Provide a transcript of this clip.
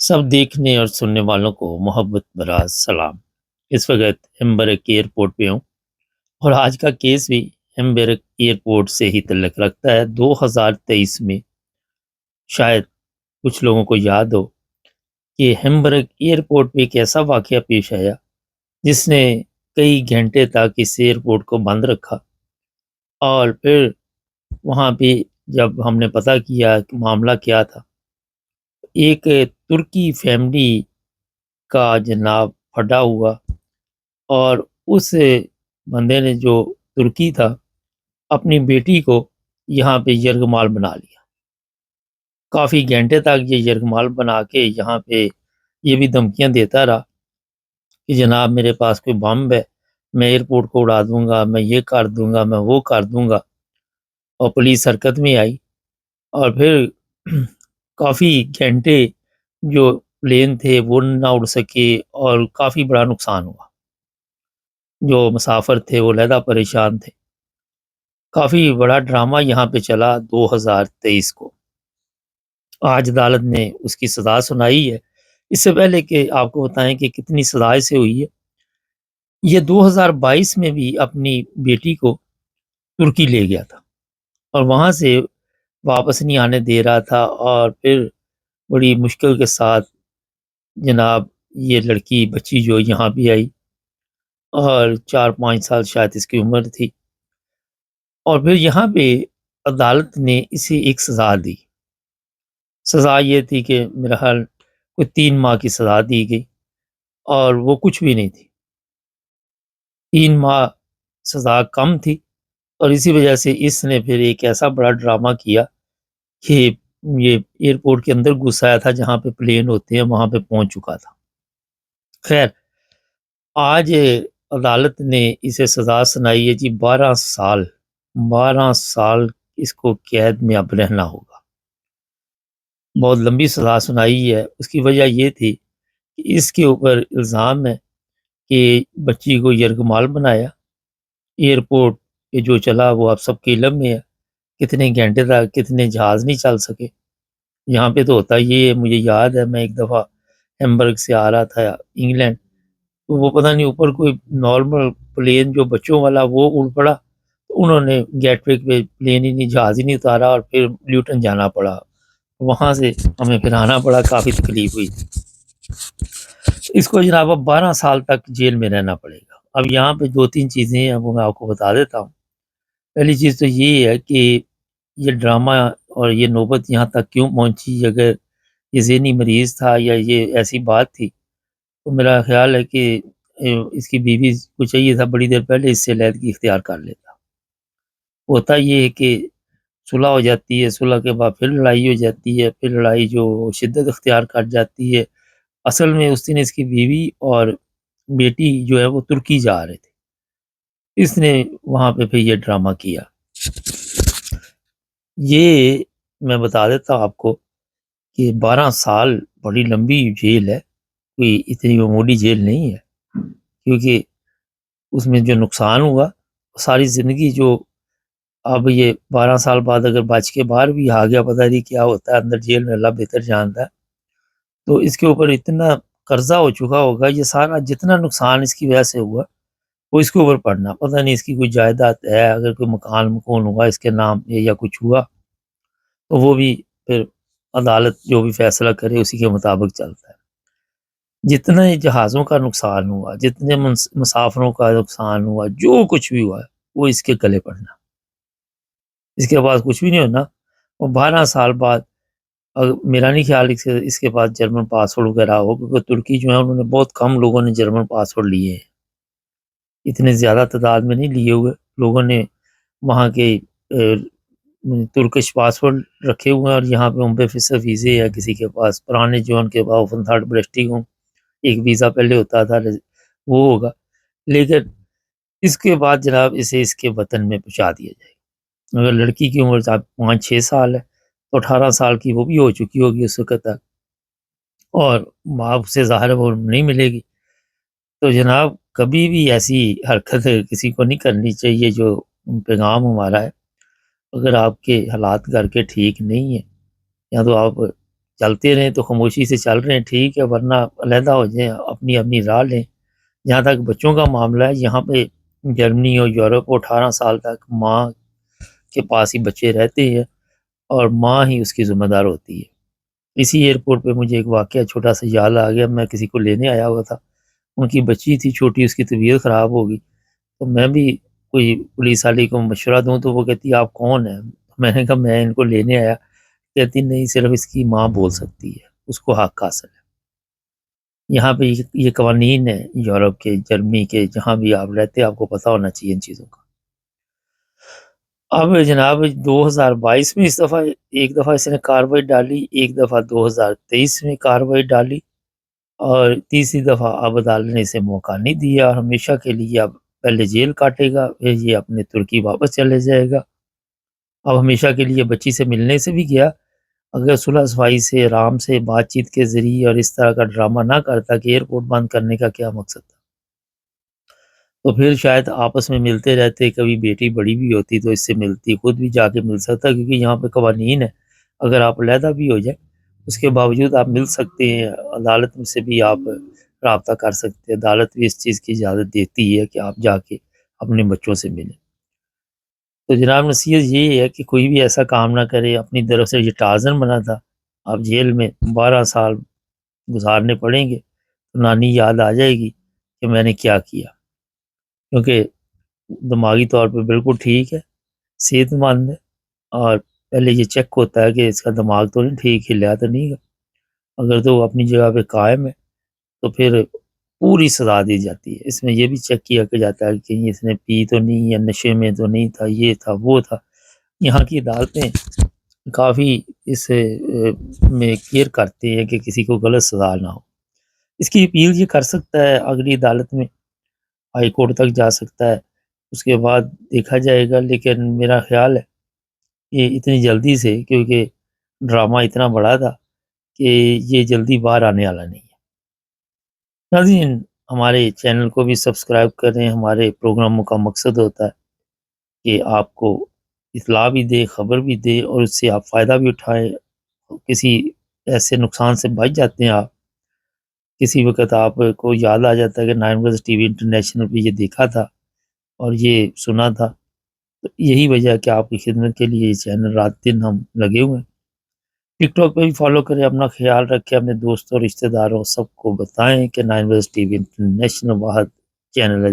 سب دیکھنے اور سننے والوں کو محبت بھرا سلام۔ اس وقت ہیمبرگ ایئرپورٹ پہ ہوں اور آج کا کیس بھی ہیمبرگ ایئرپورٹ سے ہی تعلق رکھتا ہے۔ 2023 میں شاید کچھ لوگوں کو یاد ہو کہ ہیمبرگ ایئرپورٹ پہ ایک ایسا واقعہ پیش آیا جس نے کئی گھنٹے تک اس ایئرپورٹ کو بند رکھا، اور پھر وہاں پہ جب ہم نے پتہ کیا کہ معاملہ کیا تھا، ایک ترکی فیملی کا جناب پھٹا ہوا، اور اس بندے نے جو ترکی تھا اپنی بیٹی کو یہاں پہ یرغمال بنا لیا۔ کافی گھنٹے تک یہ یرغمال بنا کے یہاں پہ یہ بھی دھمکیاں دیتا رہا کہ جناب میرے پاس کوئی بم ہے، میں ایئرپورٹ کو اڑا دوں گا، میں یہ کر دوں گا، میں وہ کر دوں گا۔ اور پولیس حرکت میں آئی، اور پھر کافی گھنٹے جو پلین تھے وہ نہ اڑ سکے اور کافی بڑا نقصان ہوا۔ جو مسافر تھے وہ علیحدہ پریشان تھے۔ کافی بڑا ڈرامہ یہاں پہ چلا 2023 کو۔ آج عدالت نے اس کی سزا سنائی ہے۔ اس سے پہلے کہ آپ کو بتائیں کہ کتنی سزا سے ہوئی ہے، یہ 2022 میں بھی اپنی بیٹی کو ترکی لے گیا تھا اور وہاں سے واپس نہیں آنے دے رہا تھا، اور پھر بڑی مشکل کے ساتھ جناب یہ لڑکی بچی جو یہاں بھی آئی، اور 4-5 سال شاید اس کی عمر تھی، اور پھر یہاں پہ عدالت نے اسے ایک سزا دی۔ سزا یہ تھی کہ میرا خیال کوئی 3 ماہ کی سزا دی گئی، اور وہ کچھ بھی نہیں تھی۔ 3 ماہ سزا کم تھی، اور اسی وجہ سے اس نے پھر ایک ایسا بڑا ڈرامہ کیا کہ یہ ایئرپورٹ کے اندر گھس آیا تھا جہاں پہ پلین ہوتے ہیں، وہاں پہ پہنچ چکا تھا۔ خیر، آج عدالت نے اسے سزا سنائی ہے جی 12 سال اس کو قید میں اب رہنا ہوگا۔ بہت لمبی سزا سنائی ہے۔ اس کی وجہ یہ تھی کہ اس کے اوپر الزام ہے کہ بچی کو یرغمال بنایا۔ ایئرپورٹ پہ جو چلا وہ آپ سب کے علم میں ہے، کتنے گھنٹے تک کتنے جہاز نہیں چل سکے۔ یہاں پہ تو ہوتا یہ ہے، مجھے یاد ہے میں ایک دفعہ ہیمبرگ سے آ رہا تھا انگلینڈ، تو وہ پتہ نہیں اوپر کوئی نارمل پلین جو بچوں والا وہ اڑ پڑا، تو انہوں نے گیٹ وے پہ پلین ہی نہیں، جہاز ہی نہیں اتارا، اور پھر لیوٹن جانا پڑا، وہاں سے ہمیں پھر آنا پڑا، کافی تکلیف ہوئی۔ اس کو جناب اب 12 سال تک جیل میں رہنا پڑے گا۔ اب یہاں پہ 2-3 چیزیں ہیں وہ میں آپ کو بتا دیتا ہوں۔ پہلی چیز تو یہ ہے کہ یہ ڈرامہ اور یہ نوبت یہاں تک کیوں پہنچی۔ اگر یہ ذہنی مریض تھا یا یہ ایسی بات تھی تو میرا خیال ہے کہ اس کی بیوی کو چاہیے تھا بڑی دیر پہلے اس سے علیحدگی اختیار کر لیتا۔ ہوتا یہ ہے کہ صلح ہو جاتی ہے، صلح کے بعد پھر لڑائی ہو جاتی ہے، پھر لڑائی جو شدت اختیار کر جاتی ہے۔ اصل میں اس دن اس کی بیوی اور بیٹی جو ہے وہ ترکی جا رہے تھے، اس نے وہاں پہ پھر یہ ڈرامہ کیا۔ یہ میں بتا دیتا ہوں آپ کو کہ 12 سال بڑی لمبی جیل ہے، کوئی اتنی معمولی جیل نہیں ہے، کیونکہ اس میں جو نقصان ہوا ساری زندگی، جو اب یہ 12 سال بعد اگر بچ کے باہر بھی آ گیا، پتہ نہیں کیا ہوتا ہے اندر جیل میں، اللہ بہتر جانتا ہے۔ تو اس کے اوپر اتنا قرضہ ہو چکا ہوگا، یہ سارا جتنا نقصان اس کی وجہ سے ہوا وہ اس کے اوپر پڑنا، پتہ نہیں اس کی کوئی جائیداد ہے، اگر کوئی مکان ہوا اس کے نام یا کچھ ہوا تو وہ بھی پھر عدالت جو بھی فیصلہ کرے اسی کے مطابق چلتا ہے۔ جتنے جہازوں کا نقصان ہوا، جتنے مسافروں کا نقصان ہوا، جو کچھ بھی ہوا وہ اس کے گلے پڑنا، اس کے پاس کچھ بھی نہیں ہونا۔ اور 12 سال بعد میرا نہیں خیال اس کے پاس جرمن پاسپورٹ وغیرہ ہو، کیونکہ ترکی جو ہے انہوں نے بہت کم لوگوں نے جرمن پاسپورٹ لیے ہیں، اتنے زیادہ تعداد میں نہیں لیے ہوئے لوگوں نے وہاں کے ترکش پاسپورٹ رکھے ہوئے ہیں، اور یہاں پہ ان پہ صرف ویزے ہے۔ کسی کے پاس پرانے جو ان کے پاس اوپن تھرڈ برسٹنگ ہوں، ایک ویزا پہلے ہوتا تھا وہ ہوگا، لیکن اس کے بعد جناب اسے اس کے وطن میں پہنچا دیا جائے گا۔ اگر لڑکی کی عمر 5-6 سال ہے تو 18 سال کی وہ بھی ہو چکی ہوگی اس وقت تک، اور باپ سے ظاہر وہ نہیں ملے گی۔ تو جناب کبھی بھی ایسی حرکت کسی کو نہیں کرنی چاہیے۔ جو پیغام ہمارا ہے، اگر آپ کے حالات گھر کے ٹھیک نہیں ہیں، یا تو آپ چلتے رہیں تو خاموشی سے چل رہے ہیں ٹھیک ہے، ورنہ علیحدہ ہو جائیں، اپنی اپنی راہ لیں۔ جہاں تک بچوں کا معاملہ ہے، یہاں پہ جرمنی اور یورپ 18 سال تک ماں کے پاس ہی بچے رہتے ہیں اور ماں ہی اس کی ذمہ دار ہوتی ہے۔ اسی ایئرپورٹ پہ مجھے ایک واقعہ چھوٹا سا یاد آ گیا، میں کسی کو لینے آیا ہوا تھا، ان کی بچی تھی چھوٹی، اس کی طبیعت خراب ہو گئی، تو میں بھی کوئی پولیس والی کو مشورہ دوں تو وہ کہتی آپ کون ہیں؟ میں نے کہا میں ان کو لینے آیا۔ کہتی نہیں، صرف اس کی ماں بول سکتی ہے، اس کو حق حاصل ہے۔ یہاں پہ یہ قوانین ہیں یورپ کے، جرمنی کے، جہاں بھی آپ رہتے ہیں آپ کو پتہ ہونا چاہیے ان چیزوں کا۔ اب جناب 2022 میں اس دفعہ ایک دفعہ اس نے کارروائی ڈالی، ایک دفعہ 2023 میں کارروائی ڈالی، اور تیسری دفعہ اب عدالت نے اسے موقع نہیں دیا، اور ہمیشہ کے لیے اب پہلے جیل کاٹے گا، پھر یہ اپنے ترکی واپس چلے جائے گا۔ اب ہمیشہ کے لیے بچی سے ملنے سے بھی گیا، اگر صلح صفائی سے، آرام سے، بات چیت کے ذریعے اور اس طرح کا ڈرامہ نہ کرتا کہ ایئرپورٹ بند کرنے کا کیا مقصد تھا، تو پھر شاید آپس میں ملتے رہتے، کبھی بیٹی بڑی بھی ہوتی تو اس سے ملتی، خود بھی جا کے مل سکتا، کیونکہ یہاں پہ قوانین ہے، اگر آپ علیحدہ بھی ہو جائیں اس کے باوجود آپ مل سکتے ہیں، عدالت سے بھی آپ رابطہ کر سکتے ہیں، عدالت بھی اس چیز کی اجازت دیتی ہے کہ آپ جا کے اپنے بچوں سے ملیں۔ تو جناب نصیحت یہ ہے کہ کوئی بھی ایسا کام نہ کرے، اپنی طرف سے یہ ٹارزن بنا تھا، آپ جیل میں 12 سال گزارنے پڑیں گے تو نانی یاد آ جائے گی کہ میں نے کیا کیا، کیونکہ دماغی طور پہ بالکل ٹھیک ہے، صحت مند ہے، اور پہلے یہ چیک ہوتا ہے کہ اس کا دماغ تو نہیں ٹھیک، ہلیا تو نہیں ہے، اگر تو وہ اپنی جگہ پہ قائم ہے تو پھر پوری سزا دی جاتی ہے۔ اس میں یہ بھی چیک کیا جاتا ہے کہ کہیں اس نے پی تو نہیں یا نشے میں تو نہیں تھا، یہ تھا وہ تھا۔ یہاں کی عدالتیں کافی اس میں کیئر کرتے ہیں کہ کسی کو غلط سزا نہ ہو۔ اس کی اپیل یہ کر سکتا ہے اگلی عدالت میں، ہائی کورٹ تک جا سکتا ہے، اس کے بعد دیکھا جائے گا، لیکن میرا خیال ہے کہ اتنی جلدی سے، کیونکہ ڈرامہ اتنا بڑا تھا کہ یہ جلدی باہر آنے والا نہیں ہے۔ ناظرین، ہمارے چینل کو بھی سبسکرائب کریں، ہمارے پروگراموں کا مقصد ہوتا ہے کہ آپ کو اطلاع بھی دے، خبر بھی دے، اور اس سے آپ فائدہ بھی اٹھائیں، کسی ایسے نقصان سے بچ جاتے ہیں آپ، کسی وقت آپ کو یاد آ جاتا ہے کہ 9 ٹی وی انٹرنیشنل پہ یہ دیکھا تھا اور یہ سنا تھا، تو یہی وجہ ہے کہ آپ کی خدمت کے لیے یہ چینل رات دن ہم لگے ہوئے ہیں۔ ٹک ٹاک پہ بھی فالو کریں، اپنا خیال رکھیں، اپنے دوستوں رشتہ داروں سب کو بتائیں کہ 9 ٹی وی انٹرنیشنل واحد چینل ہے